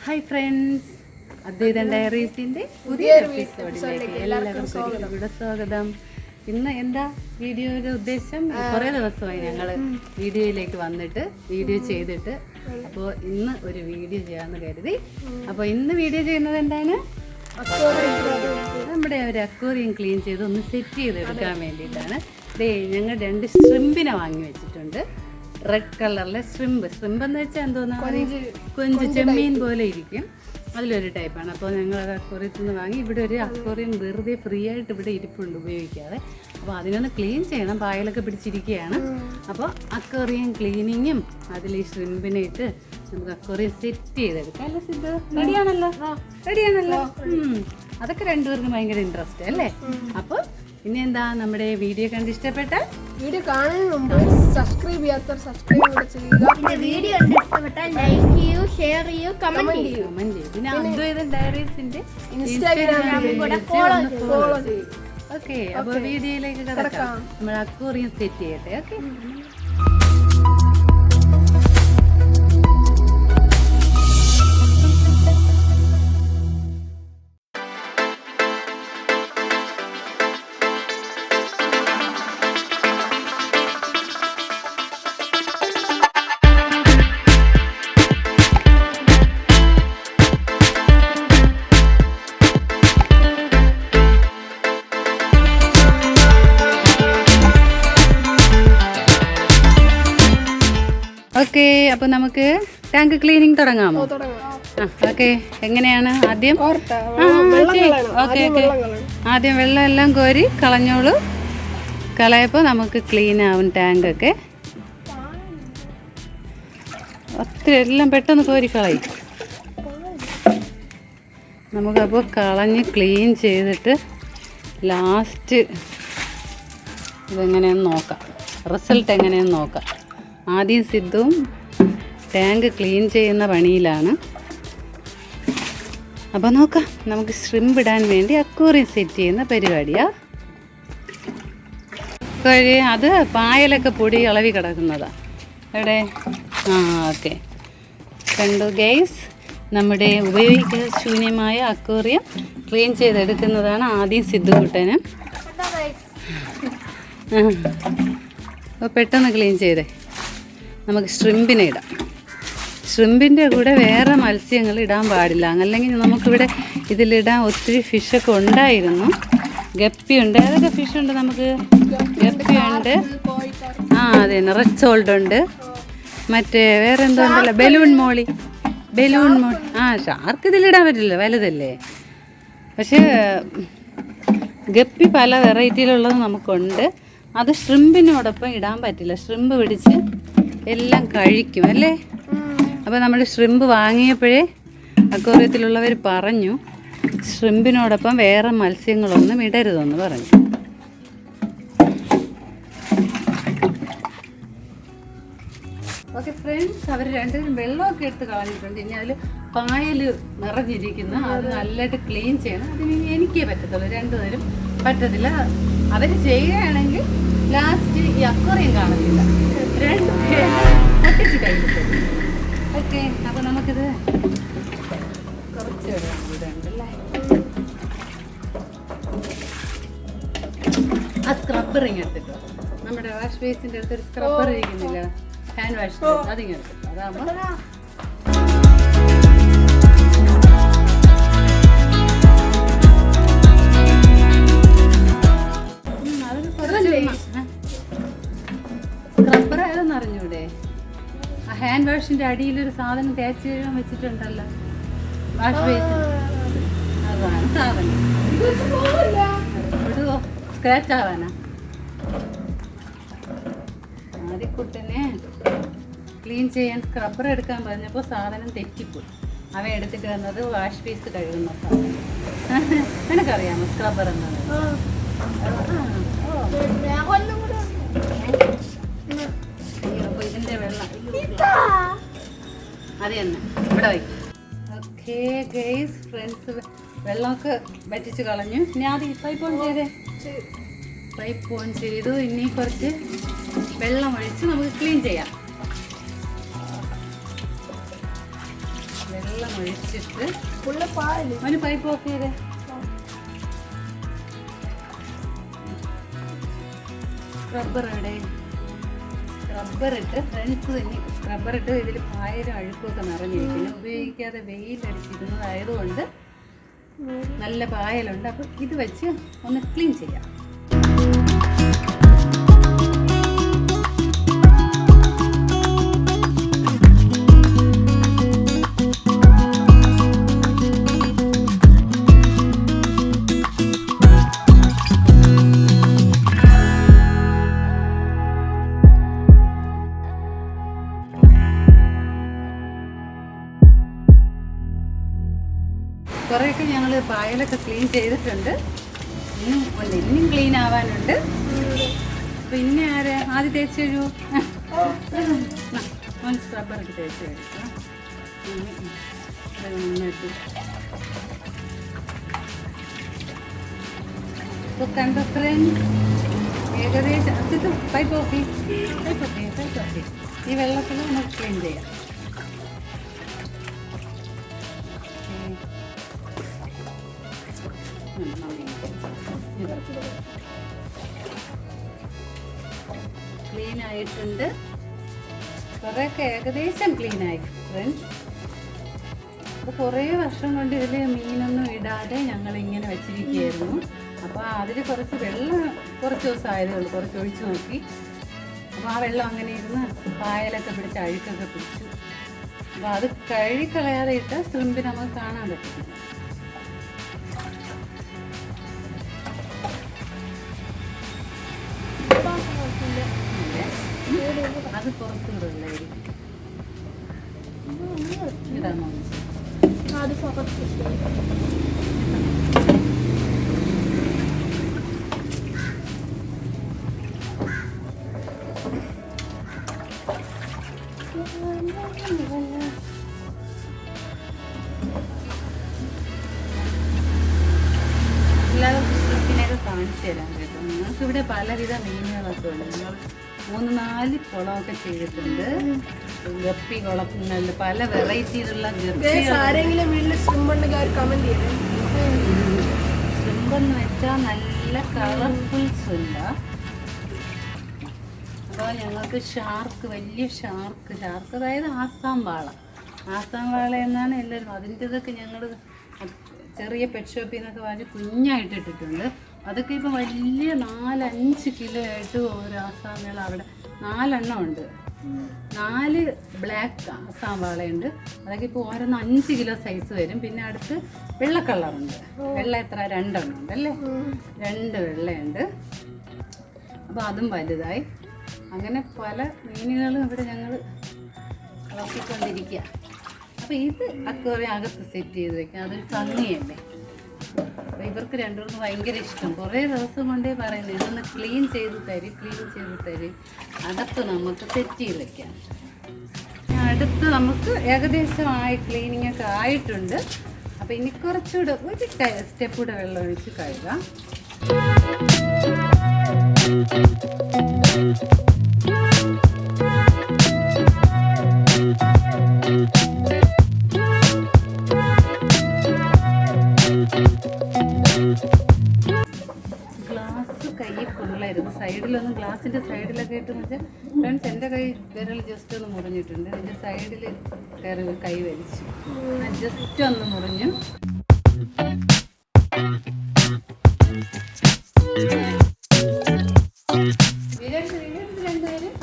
Hi friends, അദ്വൈതൻ ഡയറീസിൻ്റെ പുതിയ എപ്പിസോഡിലേക്ക് എല്ലാവർക്കും സ്വാഗതം. ഇന്ന് എന്താ വീഡിയോയുടെ ഉദ്ദേശം? കുറേ ദിവസമായി ഞങ്ങൾ വീഡിയോയിലേക്ക് വന്നിട്ട് വീഡിയോ ചെയ്തിട്ട്, അപ്പോൾ ഇന്ന് ഒരു വീഡിയോ ചെയ്യാമെന്ന് കരുതി. അപ്പോൾ ഇന്ന് വീഡിയോ ചെയ്യുന്നത് എന്താണ്? നമ്മുടെ ഒരു അക്വേറിയം ക്ലീൻ ചെയ്ത് ഒന്ന് സെറ്റ് ചെയ്തെടുക്കാൻ വേണ്ടിയിട്ടാണ്. ഞങ്ങൾ 2 ഷ്രിമ്പിനെ വാങ്ങി വെച്ചിട്ടുണ്ട്. റെഡ് കളറിലെ ഷ്രിമ്പ് എന്ന് വെച്ചാൽ എന്തോന്നാ, കൊഞ്ച് ചെമ്മീൻ പോലെ ഇരിക്കും, അതിലൊരു ടൈപ്പാണ്. അപ്പോൾ ഞങ്ങൾ അത് അക്വേറിയത്തിൽ നിന്ന് വാങ്ങി. ഇവിടെ ഒരു അക്വേറിയം വെറുതെ ഫ്രീ ആയിട്ട് ഇവിടെ ഇരിപ്പുണ്ട് ഉപയോഗിക്കാതെ. അപ്പോൾ അതിനൊന്ന് ക്ലീൻ ചെയ്യണം, പായലൊക്കെ പിടിച്ചിരിക്കുകയാണ്. അപ്പോൾ അക്വേറിയം ക്ലീനിങ്ങും അതിൽ ഈ ഷ്രിമ്പിനെ ഇട്ട് നമുക്ക് അക്വേറിയം സെറ്റ് ചെയ്തെടുക്കാം. അല്ലേ സിദ്ധു? റെഡിയാണല്ലോ? അതൊക്കെ രണ്ടുപേർക്കും ഭയങ്കര ഇൻട്രസ്റ്റ് അല്ലേ? അപ്പോൾ ഇനി എന്താ, നമ്മുടെ വീഡിയോ കണ്ട് ഇഷ്ടപ്പെട്ടാൽ വീഡിയോ കാണുന്നതിന് മുമ്പ് സബ്സ്ക്രൈബ് ചെയ്യാത്തവർ സബ്സ്ക്രൈബ് കൂടെ ചെയ്യുക. വീഡിയോ കണ്ട് ഇഷ്ടപ്പെട്ടാൽ ലൈക്ക് ചെയ്യൂ, ഷെയർ ചെയ്യൂ, കമന്റ് ചെയ്യൂ. പിന്നെ അദ്വൈതൻ ഡയറീസിന്റെ ഇൻസ്റ്റാഗ്രാമിൽ കൂടെ ഫോളോ ചെയ്യൂ. ഓക്കെ, അപ്പോൾ വീഡിയോയിലേക്ക് കിടക്കാം. നമ്മൾ അക്വേറിയം സെറ്റ് ചെയ്യട്ടെ. Okay, okay. അപ്പോൾ നമുക്ക് ടാങ്ക് ക്ലീനിങ് തുടങ്ങാമോ? ഓക്കെ, എങ്ങനെയാണ് ആദ്യം? ആദ്യം വെള്ളം എല്ലാം കോരി കളഞ്ഞോളൂ. കളയപ്പോൾ നമുക്ക് ക്ലീൻ ആവും ടാങ്കൊക്കെ. ഒത്തിരി എല്ലാം പെട്ടെന്ന് കോരി കളയും. നമുക്കപ്പോൾ കളഞ്ഞ് ക്ലീൻ ചെയ്തിട്ട് ലാസ്റ്റ് ഇതെങ്ങനെയെന്ന് നോക്കാം, റിസൾട്ട് എങ്ങനെയെന്ന് നോക്കാം. ആദ്യം സിദ്ധുവും ടാങ്ക് ക്ലീൻ ചെയ്യുന്ന പണിയിലാണ്. അപ്പോൾ നോക്കാം, നമുക്ക് ഷ്രിമ്പ് ഇടാൻ വേണ്ടി അക്വേറിയം സെറ്റ് ചെയ്യുന്ന പരിപാടിയാണ്. അത് പായലൊക്കെ പൊടി ഇളവി കിടക്കുന്നതാണ്. എവിടെ? ഓക്കെ, കണ്ടു ഗൈസ്, നമ്മുടെ ഉപയോഗിക്കശൂന്യമായ അക്വേറിയം ക്ലീൻ ചെയ്തെടുക്കുന്നതാണ് ആദ്യം സിദ്ധുകൂട്ടനും. അപ്പോൾ പെട്ടെന്ന് ക്ലീൻ ചെയ്തേ. നമുക്ക് ഷ്രിമ്പിനെ ഇടാം. ഷ്രിമ്പിൻ്റെ കൂടെ വേറെ മത്സ്യങ്ങൾ ഇടാൻ പാടില്ല, അല്ലെങ്കിൽ നമുക്കിവിടെ ഇതിലിടാൻ ഒത്തിരി ഫിഷൊക്കെ ഉണ്ടായിരുന്നു. ഗപ്പിയുണ്ട്. ഏതൊക്കെ ഫിഷുണ്ട് നമുക്ക്? ഗപ്പിയുണ്ട്, അതെ, റെഡ് സോൾഡ് ഉണ്ട്, മറ്റേ വേറെ എന്തോ ഉണ്ടല്ലോ, ബലൂൺ മോളി. ഷാർക്ക് ഇതിലിടാൻ പറ്റില്ല, വലുതല്ലേ. പക്ഷേ ഗപ്പി പല വെറൈറ്റിയിലുള്ളത് നമുക്കുണ്ട്. അത് ഷ്രിമ്പിനോടൊപ്പം ഇടാൻ പറ്റില്ല, ഷ്രിമ്പ് പിടിച്ച് എല്ലാം കഴിക്കും അല്ലേ. അപ്പോൾ നമ്മൾ ഷ്രിമ്പ് വാങ്ങിയപ്പോഴേ അക്വേറിയത്തിലുള്ളവർ പറഞ്ഞു ഷ്രിമ്പിനോടൊപ്പം വേറെ മത്സ്യങ്ങളൊന്നും ഇടരുതെന്ന് പറഞ്ഞു. ഓക്കെ ഫ്രണ്ട്സ്, അവർ രണ്ടുപേരും വെള്ളമൊക്കെ എടുത്ത് കളഞ്ഞിട്ടുണ്ട്. ഇനി അതിൽ പായൽ നിറഞ്ഞിരിക്കുന്ന അത് നല്ലതായിട്ട് ക്ലീൻ ചെയ്യണം. അതിന് എനിക്കേ പറ്റത്തുള്ളൂ, രണ്ടുപേരും പറ്റത്തില്ല. അവർ ചെയ്യുകയാണെങ്കിൽ ലാസ്റ്റ് ഈ അക്വേറിയം കാണത്തില്ല, രണ്ടുപേരും പൊട്ടിച്ച് കഴിഞ്ഞിട്ട്. ഓക്കെ, അപ്പോൾ നമുക്കിത് കുറച്ച് വെള്ളം കൂടെ ഉണ്ടല്ലേ. ആ സ്ക്രബ്ബറിങ് എടുത്തിട്ടോ, നമ്മുടെ വാഷ് ബേസിൻ്റെ അടുത്തൊരു സ്ക്രബ്ബർ ഇരിക്കുന്നില്ല, ഹാൻഡ് വാഷ്, അതിങ്ങനെ എടുത്തിട്ടോ. അതാകുമ്പോൾ സ്ക്രബ്ബർ ഏതെന്ന് അറിഞ്ഞൂടെ? ആ ഹാൻഡ് വാഷിൻ്റെ അടിയിലൊരു സാധനം തേച്ച് കഴുകാൻ വെച്ചിട്ടുണ്ടല്ലോ, വാഷ് ബേസിൻ. അതാണ് സാധനം. ഇവിടുവോ സ്ക്രാച്ച് ആവാനാ? ആദ്യക്കുട്ടനെ ക്ലീൻ ചെയ്യാൻ സ്ക്രബ്ബർ എടുക്കാൻ പറഞ്ഞപ്പോൾ സാധനം തെറ്റിപ്പോയി. അവ എടുത്തിട്ട് വന്നത് വാഷ് ബേസ് കഴുകുന്ന സാധനം. നിനക്കറിയാമോ സ്ക്രബ്ബർ എന്നത്? ഇതിൻ്റെ വെള്ളം അത് തന്നെ ഇവിടെ വയ്ക്കും. ഓക്കെ ഗൈസ്, ഫ്രണ്ട്സ് വെള്ളമൊക്കെ വറ്റിച്ച് കളഞ്ഞു. ഇനി ആദ്യം പൈപ്പ് ഓൺ ചെയ്തു. ഇനി കുറച്ച് വെള്ളം ഒഴിച്ച് നമുക്ക് ക്ലീൻ ചെയ്യാം. വെള്ളം വെള്ളം ഒഴിച്ചിട്ട് ഫുള്ള് പാല്. അവന് പൈപ്പ് ഓഫ് ചെയ്തേ. സ്ക്രബ്ബർ ഇട്ട് ഫ്രണ്ട്സ് തന്നെ സ്ക്രബ്ബർ ഇട്ട് ഇതിൽ പായലും അഴുക്കൊക്കെ നിറഞ്ഞിരിക്കുന്നു. ഉപയോഗിക്കാതെ വെയിലടിച്ചിരുന്നതായതുകൊണ്ട് നല്ല പായലുണ്ട്. അപ്പം ഇത് വെച്ച് ഒന്ന് ക്ലീൻ ചെയ്യാം. കുറേയൊക്കെ ഞങ്ങൾ പായലൊക്കെ ക്ലീൻ ചെയ്തിട്ടുണ്ട്. ഇനിയും ക്ലീൻ ആവാനുണ്ട്. പിന്നെ ആദ്യം തേച്ച് കഴിയൂ. സ്ക്രബ്ബറൊക്കെ തേച്ച് കഴിക്കാം. നന്നായിട്ട് ഇപ്പോൾ കണ്ട ഫ്രണ്ട്സ് ഏകദേശം ഇത് പൈപ്പ് ഓഫ്. ഈ വെള്ളത്തിൽ നമുക്ക് ക്ലീൻ ചെയ്യാം. ക്ലീൻ ആയിട്ടുണ്ട്. കുറേയൊക്കെ ഏകദേശം ക്ലീൻ ആയി ഫ്രണ്ട്സ്. അപ്പോൾ കുറേ വർഷം കൊണ്ട് ഇതിൽ മീനൊന്നും ഇടാതെ ഞങ്ങളിങ്ങനെ വെച്ചിരിക്കുകയായിരുന്നു. അപ്പോൾ അതിൽ കുറച്ച് വെള്ളം കുറച്ച് ദിവസം ആയതേ ഉള്ളൂ. കുറച്ച് ഒഴിച്ച് നോക്കി. അപ്പോൾ ആ വെള്ളം അങ്ങനെ ഇരുന്ന് പായലൊക്കെ പിടിച്ച് അഴുക്കൊക്കെ പിടിച്ചു. അപ്പോൾ അത് കഴുകിക്കളയാതെ ഇട്ട ശ്രിമ്പ് നമുക്ക് കാണാൻ പറ്റില്ല. അത് പുറത്ത് വിടില്ലായിരിക്കും. ഇടാമോ? അത് പുറത്ത്. എല്ലാവർക്കും സ്ട്രിപ്പിനെയൊക്കെ കാണിച്ചു തരാൻ കേട്ടോ. നിങ്ങൾക്കിവിടെ പലവിധ മീനുകളൊക്കെ ഉണ്ട്. നിങ്ങൾ 3-4 കുളമൊക്കെ ചെയ്തിട്ടുണ്ട്. ഗപ്പി കുളങ്ങളിൽ പല വെറൈറ്റിയിലുള്ള ആരെങ്കിലും വീട്ടിൽ ശ്രിമ്പുണ്ടെങ്കിൽ കമന്റ് ചെയ്യണം. ശ്രിമ്പെന്ന് വെച്ചാൽ നല്ല കളർഫുൾ ശ്രിമ്പ. അപ്പോൾ ഞങ്ങൾക്ക് ഷാർക്ക്, വലിയ ഷാർക്ക് അതായത് ആസാം വാള എന്നാണ് എല്ലാവരും. അതിൻ്റെ ഇതൊക്കെ ഞങ്ങൾ ചെറിയ പെറ്റ് ഷോപ്പിൽ നിന്നൊക്കെ വാങ്ങി കുഞ്ഞായിട്ട് ഇട്ടിട്ടുണ്ട്. അതൊക്കെ ഇപ്പോൾ വലിയ 4-5 കിലോ ആയിട്ട് ഓരോ ആസാമികൾ അവിടെ 4 എണ്ണം ഉണ്ട്. 4 ബ്ലാക്ക് ആസാം വാളയുണ്ട്. അതൊക്കെ ഇപ്പോൾ ഓരോന്ന് 5 കിലോ സൈസ് വരും. പിന്നെ അടുത്ത് വെള്ള കളറുണ്ട്. വെള്ള എത്ര 2 എണ്ണം ഉണ്ട് അല്ലേ? 2 വെള്ളയുണ്ട്. അപ്പോൾ അതും വലുതായി. അങ്ങനെ പല മീനുകളും ഇവിടെ ഞങ്ങൾ വളർത്തിക്കൊണ്ടിരിക്കുക. അപ്പോൾ ഇത് അക്വേറിയം അകത്ത് സെറ്റ് ചെയ്ത് വെക്കാം. അതൊരു ഭംഗിയല്ലേ. അപ്പോൾ ഇവർക്ക് രണ്ടുപേർക്കും ഭയങ്കര ഇഷ്ടം. കുറേ ദിവസം കൊണ്ടേ പറയുന്നത് ഇതൊന്ന് ക്ലീൻ ചെയ്ത് തരും. അകത്ത് നമുക്ക് സെറ്റ് ചെയ്ത് വെക്കാം. അടുത്ത് നമുക്ക് ഏകദേശം ക്ലീനിങ് ഒക്കെ ആയിട്ടുണ്ട്. അപ്പോൾ ഇനി കുറച്ചുകൂടെ ഒരു സ്റ്റെപ്പ് കൂടെ വെള്ളം ഒഴിച്ച് കഴുകാം. ഗ്ലാസ് കൈ ഫുള്ളായിരുന്നു. സൈഡിലൊന്നും ഗ്ലാസിൻ്റെ സൈഡിലൊക്കെ ഇട്ടെന്ന് വെച്ചാൽ ഫ്രണ്ട്സ് എൻ്റെ കൈ വിരൽ ജസ്റ്റ് ഒന്ന് മുറിഞ്ഞിട്ടുണ്ട്. എൻ്റെ സൈഡിൽ കയറി കൈ വലിച്ചു. ജസ്റ്റ് ഒന്ന് മുറിഞ്ഞു. രണ്ടുപേരും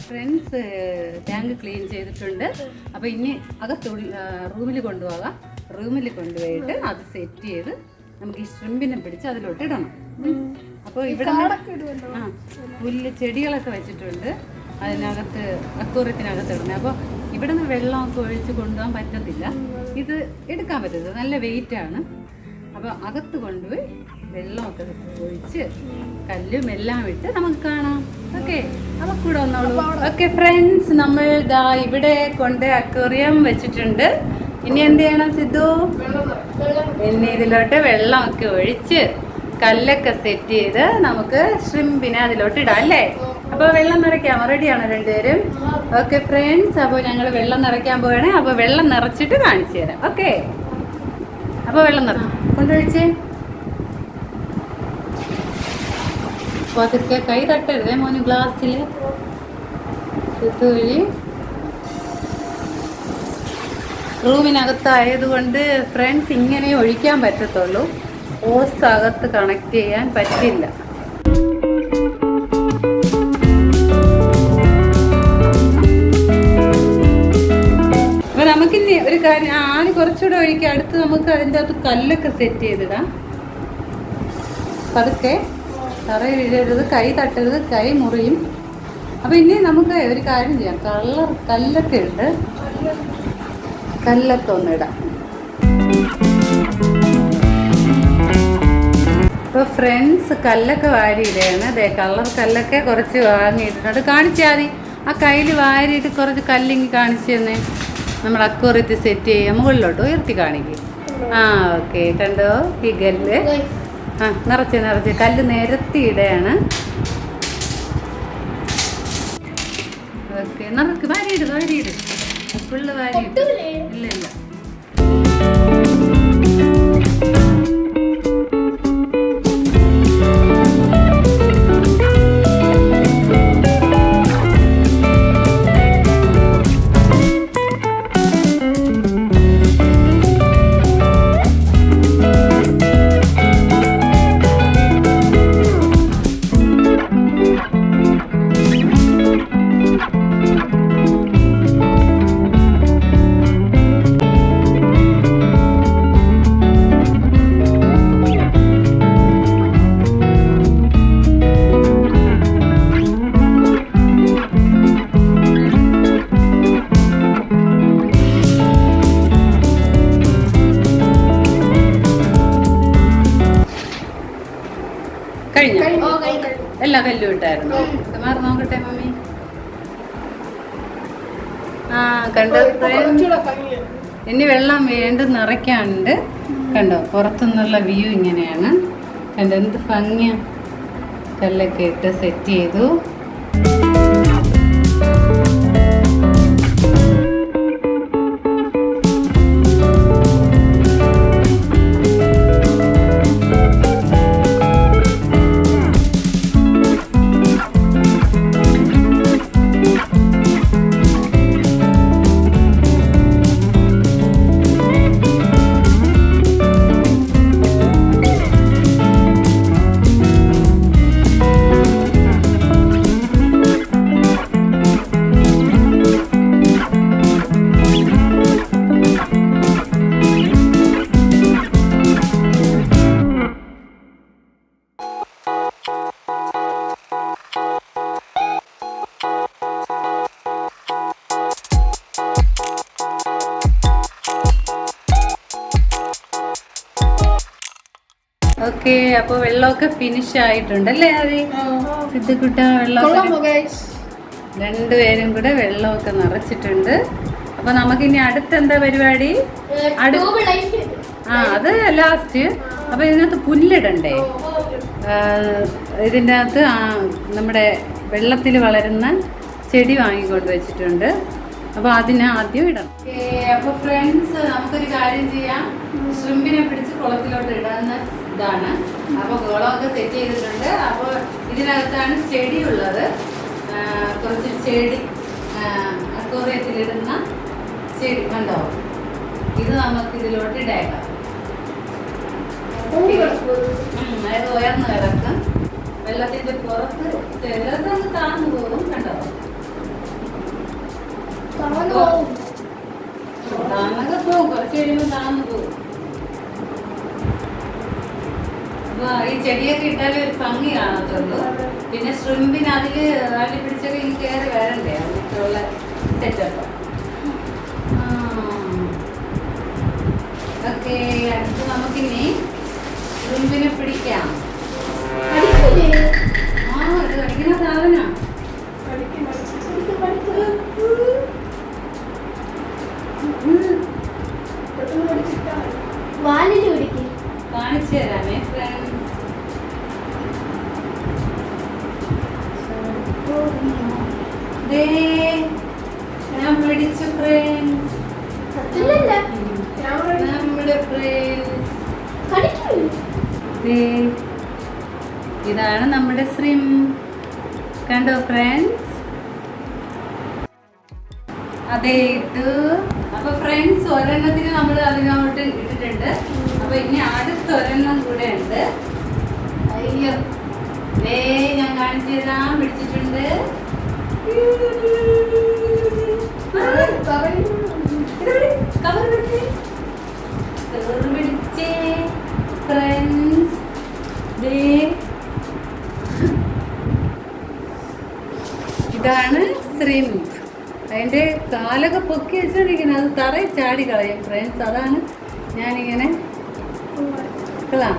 ഫ്രണ്ട്സ് ടാങ്ക് ക്ലീൻ ചെയ്തിട്ടുണ്ട്. അപ്പോൾ ഇനി അകത്ത് റൂമിൽ കൊണ്ടുപോകാം. റൂമിൽ കൊണ്ടുപോയിട്ട് അത് സെറ്റ് ചെയ്ത് നമുക്ക് ഈ ശ്രിമ്പിനെ പിടിച്ച് അതിലോട്ട് ഇടണം. അപ്പോൾ ഇവിടെ പുല്ല് ചെടികളൊക്കെ വെച്ചിട്ടുണ്ട്. അതിനകത്ത് അക്വേറിയത്തിനകത്ത് ഇടണം. അപ്പോൾ ഇവിടെ നിന്ന് വെള്ളമൊക്കെ ഒഴിച്ച് കൊണ്ടുപോകാൻ പറ്റത്തില്ല. ഇത് എടുക്കാൻ പറ്റത്തില്ല, നല്ല വെയിറ്റാണ്. അപ്പോൾ അകത്ത് കൊണ്ടുപോയി വെള്ളമൊക്കെ ഒഴിച്ച് കല്ലും എല്ലാം ഇട്ട് നമുക്ക് കാണാം. ഓക്കെ, നമുക്ക് കൂടെ വന്നോളൂ. ഓക്കെ ഫ്രണ്ട്സ്, നമ്മൾ ദാ ഇവിടെ കൊണ്ട് അക്വേറിയം വെച്ചിട്ടുണ്ട്. ഇനി എന്ത് ചെയ്യണം സിദ്ധു? ഇനി ഇതിലോട്ട് വെള്ളമൊക്കെ ഒഴിച്ച് കല്ലൊക്കെ സെറ്റ് ചെയ്ത് നമുക്ക് ഷ്രിമ്പിനെ അതിലോട്ട് ഇടാം അല്ലേ? അപ്പോൾ വെള്ളം നിറയ്ക്കാം. റെഡിയാണോ രണ്ടുപേരും? ഓക്കെ ഫ്രണ്ട്സ്, അപ്പോൾ ഞങ്ങൾ വെള്ളം നിറയ്ക്കാൻ പോവുകയാണ്. അപ്പോൾ വെള്ളം നിറച്ചിട്ട് കാണിച്ചു തരാം. ഓക്കെ, അപ്പോൾ വെള്ളം നിറച്ചു കൊണ്ടൊഴിച്ചേ. അപ്പോൾ അതൊക്കെ കൈ തട്ടരുതേ മോന് ഗ്ലാസ്സിൽ. വഴി റൂമിനകത്തായതുകൊണ്ട് ഫ്രണ്ട്സ് ഇങ്ങനെ ഒഴിക്കാൻ പറ്റത്തുള്ളൂ. ഓസ് അകത്ത് കണക്ട് ചെയ്യാൻ പറ്റില്ല. അപ്പോൾ നമുക്കിനി ഒരു കാര്യം, ആദ്യം കുറച്ചുകൂടെ ഒഴിക്കുക. അടുത്ത് നമുക്ക് അതിൻ്റെ അകത്ത് കല്ലൊക്കെ സെറ്റ് ചെയ്തിടാം. പതുക്കെ തറയിൽ വീഴരുത്, കൈ തട്ടരുത്, കൈ മുറിയും. അപ്പോൾ ഇനി നമുക്ക് ഒരു കാര്യം ചെയ്യാം. കല്ലൊക്കെ ഉണ്ട്, കല്ലൊക്കെ ഒന്നിടാം. ഇപ്പോൾ ഫ്രണ്ട്സ് കല്ലൊക്കെ വാരിയിടുകയാണ്. അതെ, കളർ കല്ലൊക്കെ കുറച്ച് വാങ്ങിയിട്ടുണ്ട്. കാണിച്ചാൽ മതി. ആ കയ്യിൽ വാരിയിട്ട് കുറച്ച് കല്ലിങ്ങി കാണിച്ചു തന്നെ നമ്മൾ അക്വേറിയത്തിൽ സെറ്റ് ചെയ്യുക. മുകളിലോട്ട് ഉയർത്തി കാണിക്കും. ആ ഓക്കെ, കണ്ടോ ഈ കല്ല്? ആ നിറച്ച് കല്ല് നിരത്തി ഇടുകയാണ്. ഓക്കെ, നമുക്ക് വാരിയിട് ഫുള്ള് വാരിയിട്ട്. ഇല്ല എല്ലാ കല്ലും ഇട്ടായിരുന്നു. മാറി നോക്കട്ടെ മമ്മി. ആ കണ്ടോ, ഇനി വെള്ളം വീണ്ടും നിറയ്ക്കാനുണ്ട്. കണ്ടോ, പുറത്തുനിന്നുള്ള വ്യൂ ഇങ്ങനെയാണ്. കണ്ടോ എന്ത് ഭംഗിയാ. കല്ലൊക്കെ ഇട്ട് സെറ്റ് ചെയ്തു. ഓക്കെ, അപ്പോൾ വെള്ളമൊക്കെ ഫിനിഷ് ആയിട്ടുണ്ടല്ലേ? അതെ സിദ്ധുക്കുട്ട, വെള്ളമൊക്കെ രണ്ടുപേരും കൂടെ വെള്ളമൊക്കെ നിറച്ചിട്ടുണ്ട്. അപ്പൊ നമുക്കിനി അടുത്തെന്താ പരിപാടി? അത് ലാസ്റ്റ്. അപ്പൊ ഇതിനകത്ത് പുല്ലിടണ്ടേ? ഇതിൻ്റെ അകത്ത് നമ്മുടെ വെള്ളത്തിൽ വളരുന്ന ചെടി വാങ്ങിക്കൊണ്ട് വെച്ചിട്ടുണ്ട്. അപ്പോൾ അതിന് ആദ്യം ഇടണം. അപ്പോൾ ഫ്രണ്ട്സ്, നമുക്കൊരു കാര്യം ചെയ്യാം. ഷ്രിമ്പിനെ പിടിച്ച് കുളത്തിലോട്ട് ഇടാവുന്ന ഇതാണ്. അപ്പോൾ കുളമൊക്കെ സെറ്റ് ചെയ്തിട്ടുണ്ട്. അപ്പോൾ ഇതിനകത്താണ് ചെടി ഉള്ളത്. കുറച്ച് ചെടി അക്വേറിയത്തിലിടുന്ന ചെടി കണ്ടോ. ഇത് നമുക്ക് ഇതിലോട്ട് ഇടേക്കാം. അത് ഉയർന്നു കിടക്കും. വെള്ളത്തിന്റെ പുറത്ത് ചിലതൊന്ന് താന്നു പോകും. കണ്ടോ, താന്നൊക്കെ പോകും. കുറച്ച് കഴിയുമ്പോൾ താന്നു പോകും. അപ്പൊ ഈ ചെടിയൊക്കെ ഇട്ടാലേ ഒരു ഭംഗി കാണത്തുള്ളൂ. പിന്നെ ഷ്രിമ്പിന് അതില് അടി പിടിച്ചൊക്കെ ഇനി കയറി വരണ്ടേ, അതിനുള്ള സെറ്റപ്പ്. ഓക്കെ, അടുത്ത് നമുക്കിനി ശ്രിമ്പിനെ പിടിക്കാം. പഠിക്കില്ലേ? ആ ഇത് കടിക്കുന്ന സാധനം. വാലില് പിടിക്ക്. കാണിച്ചു തരാമേ ഫ്രണ്ട്സ്. ദേ ഞാൻ പിടിച്ചു ഫ്രണ്ട്സ്. സത്യമില്ല. നമ്മുടെ ഫ്രണ്ട്സ്. കടിക്കില്ലേ? ദേ ഇതാണ് നമ്മുടെ ശ്രിം. കണ്ടോ ഫ്രണ്ട്സ്? അതെ ഇട്ടു. അപ്പൊ ഫ്രണ്ട്സ് ഒരെണ്ണത്തിന് നമ്മൾ അതിനോട്ട് ഇട്ടിട്ടുണ്ട്. അപ്പൊ ഇനി അടുത്ത ഒരെണ്ണം കൂടെ ഉണ്ട്. അയ്യോ ദേ ഞാൻ കാണിച്ചു തരാം. പിടിച്ചിട്ടുണ്ട്. കവർ പിടിച്ചേ ഫ്രണ്ട്സ്. ദേ ഇതാണ് ശ്രിംപ്. അതിൻ്റെ കാലൊക്കെ പൊക്കി വെച്ചോണ്ടിരിക്കുന്നത്. അത് തറയിൽ ചാടി കളയും ഫ്രണ്ട്സ്. അതാണ് ഞാനിങ്ങനെ കളാം.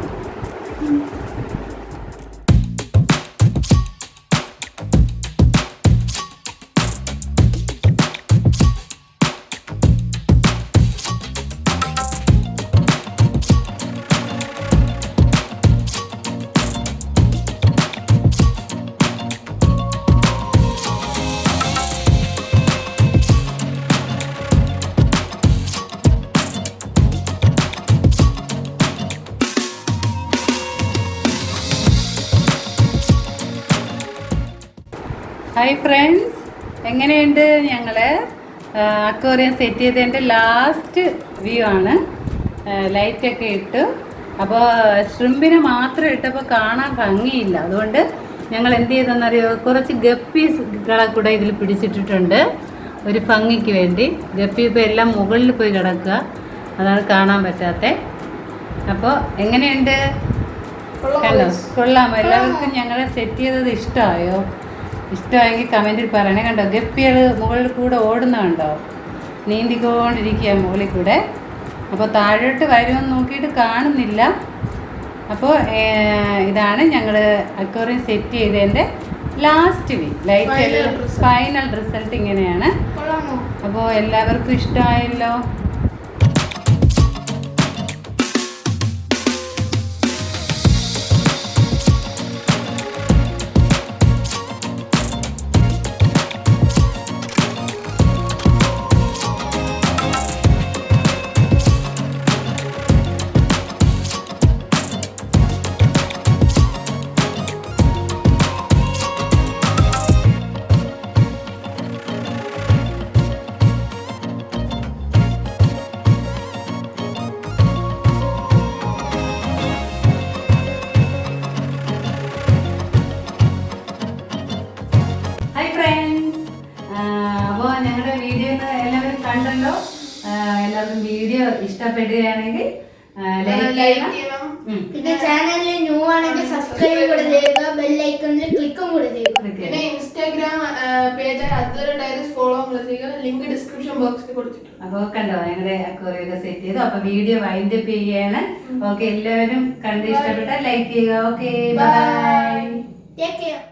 ഹായ് ഫ്രണ്ട്സ്, എങ്ങനെയുണ്ട്? ഞങ്ങൾ അക്വേറിയം സെറ്റ് ചെയ്തതിൻ്റെ ലാസ്റ്റ് വ്യൂ ആണ്. ലൈറ്റൊക്കെ ഇട്ടു. അപ്പോൾ ശ്രിമ്പിനെ മാത്രം ഇട്ടപ്പോൾ കാണാൻ ഭംഗിയില്ല. അതുകൊണ്ട് ഞങ്ങൾ എന്ത് ചെയ്തെന്നറിയോ, കുറച്ച് ഗപ്പീസുകളെ കൂടെ ഇതിൽ പിടിച്ചിട്ടിട്ടുണ്ട് ഒരു ഭംഗിക്ക് വേണ്ടി. ഗപ്പി ഇപ്പോൾ എല്ലാം മുകളിൽ പോയി കിടക്കുക, അതാണ് കാണാൻ പറ്റാത്തത്. അപ്പോൾ എങ്ങനെയുണ്ട്? കണ്ടോ? കൊള്ളാമോ? എല്ലാവർക്കും ഞങ്ങളെ സെറ്റ് ചെയ്തത് ഇഷ്ടമായോ? ഇഷ്ടമായെങ്കിൽ കമൻറ്റിൽ പറയണേ. കണ്ടോ ഗപ്പികൾ മുകളിൽ കൂടെ ഓടുന്ന കണ്ടോ, നീന്തിക്കൊണ്ടിരിക്കുക മുകളിൽ കൂടെ. അപ്പോൾ താഴോട്ട് വരുമെന്ന് നോക്കിയിട്ട് കാണുന്നില്ല. അപ്പോൾ ഇതാണ് ഞങ്ങൾ അക്വേറിയം സെറ്റ് ചെയ്തതിൻ്റെ last view. Light final result ഇങ്ങനെയാണ്. അപ്പോൾ എല്ലാവർക്കും ഇഷ്ടമായല്ലോ. അപ്പോൾ ഞങ്ങളുടെ വീഡിയോ എല്ലാവരും കണ്ടല്ലോ. എല്ലാവർക്കും വീഡിയോ ഇഷ്ടപ്പെടുകയാണെങ്കിൽ ലൈക്ക് ചെയ്യണം. പിന്നെ ചാനലിൽ ന്യൂ ആണെങ്കിൽ സബ്സ്ക്രൈബ് കൂടെ ചെയ്യുക, ബെൽ ഐക്കണിൽ ക്ലിക്കും കൂടെ ചെയ്യുക. പിന്നെ ഇൻസ്റ്റാഗ്രാം പേജ് ഡയറീസ് ഫോളോ ചെയ്യുക. ലിങ്ക് ഡിസ്ക്രിപ്ഷൻ ബോക്സിൽ കൊടുത്തിട്ടുണ്ട്. അപ്പോൾ കണ്ടോ ഞങ്ങളുടെ അക്വേറിയം സെറ്റ് ചെയ്തു. അപ്പോൾ വീഡിയോ വൈൻഡ് അപ്പ് ചെയ്യാണ്. ഓക്കെ, എല്ലാവരും കണ്ട് ഇഷ്ടപ്പെട്ടാൽ ലൈക്ക് ചെയ്യുക. Okay, bye. Take care.